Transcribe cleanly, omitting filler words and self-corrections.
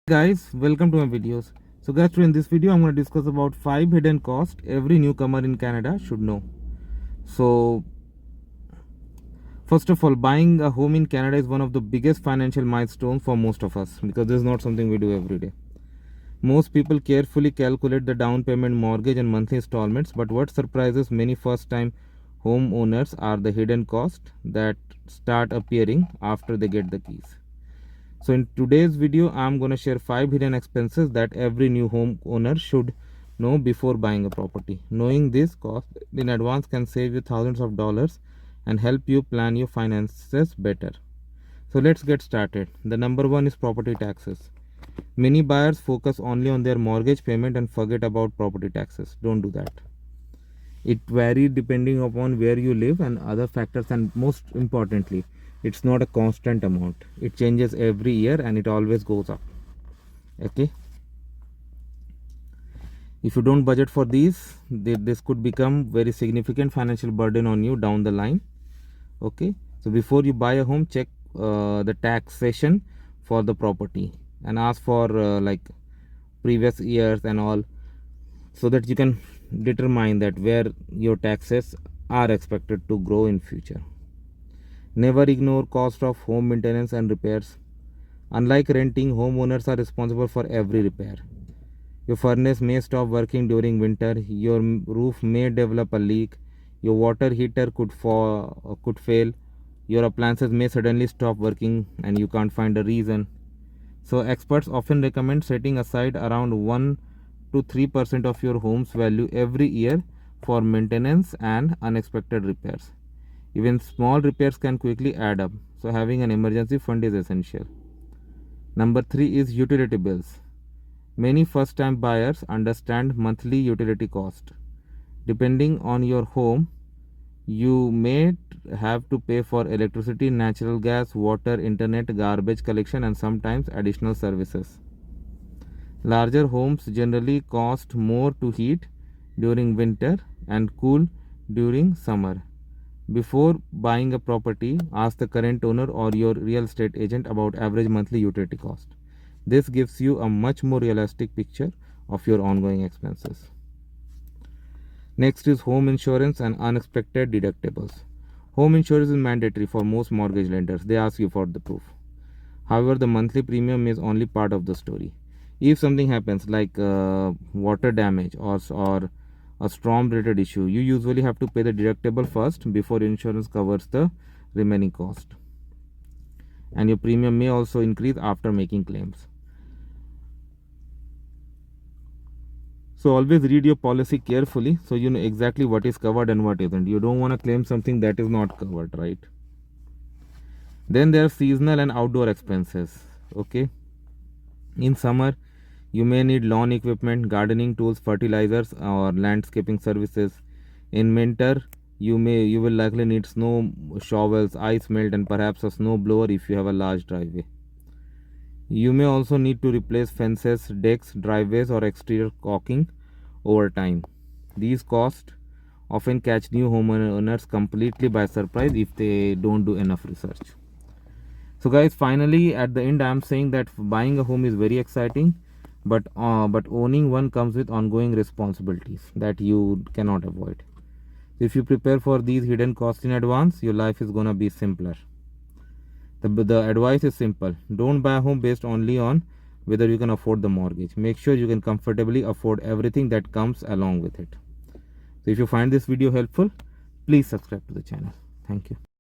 Guys, welcome to my videos. So guys, today in this video I'm going to discuss about 5 hidden costs every newcomer in Canada should know. So first of all, buying a home in Canada is one of the biggest financial milestones for most of us because this is not something we do every day. Most people carefully calculate the down payment, mortgage and monthly installments, but what surprises many first time homeowners are the hidden costs that start appearing after they get the keys. So in today's video, I'm going to share 5 hidden expenses that every new home owner should know before buying a property. Knowing this cost in advance can save you thousands of dollars and help you plan your finances better. So let's get started. The number one is property taxes. Many buyers focus only on their mortgage payment and forget about property taxes. Don't do that. It varies depending upon where you live and other factors, and most importantly, it's not a constant amount. It changes every year and it always goes up. Okay, if you don't budget for these, this could become very significant financial burden on you down the line. Okay, so before you buy a home, check the taxation for the property and ask for like previous years and all, so that you can determine that where your taxes are expected to grow in future. Never ignore cost of home maintenance and repairs. Unlike renting, homeowners are responsible for every repair. Your furnace may stop working during winter, your roof may develop a leak, your water heater could fail, your appliances may suddenly stop working and you can't find a reason. So experts often recommend setting aside around 1 to 3% of your home's value every year for maintenance and unexpected repairs. Even small repairs can quickly add up, so having an emergency fund is essential. Number 3 is utility bills. Many first time buyers understand monthly utility cost. Depending on your home, you may have to pay for electricity, natural gas, water, internet, garbage collection and sometimes additional services. Larger homes generally cost more to heat during winter and cool during summer. Before buying a property, ask the current owner or your real estate agent about average monthly utility cost. This gives you a much more realistic picture of your ongoing expenses. Next is home insurance and unexpected deductibles. Home insurance is mandatory for most mortgage lenders. They ask you for the proof. However, the monthly premium is only part of the story. If something happens like water damage or a storm related issue, you usually have to pay the deductible first before insurance covers the remaining cost, and your premium may also increase after making claims. So always read your policy carefully so you know exactly what is covered and what isn't. You don't want to claim something that is not covered, right? Then there are seasonal and outdoor expenses. Okay, in summer you may need lawn equipment, gardening tools, fertilizers or landscaping services. In winter, you will likely need snow shovels, ice melt and perhaps a snow blower if you have a large driveway. You may also need to replace fences, decks, driveways or exterior caulking over time. These costs often catch new homeowners completely by surprise if they don't do enough research. So guys, finally at the end I am saying that buying a home is very exciting, but owning one comes with ongoing responsibilities that you cannot avoid. If you prepare for these hidden costs in advance, your life is gonna be simpler. The advice is simple: don't buy a home based only on whether you can afford the mortgage. Make sure you can comfortably afford everything that comes along with it. So if you find this video helpful, please subscribe to the channel. Thank you.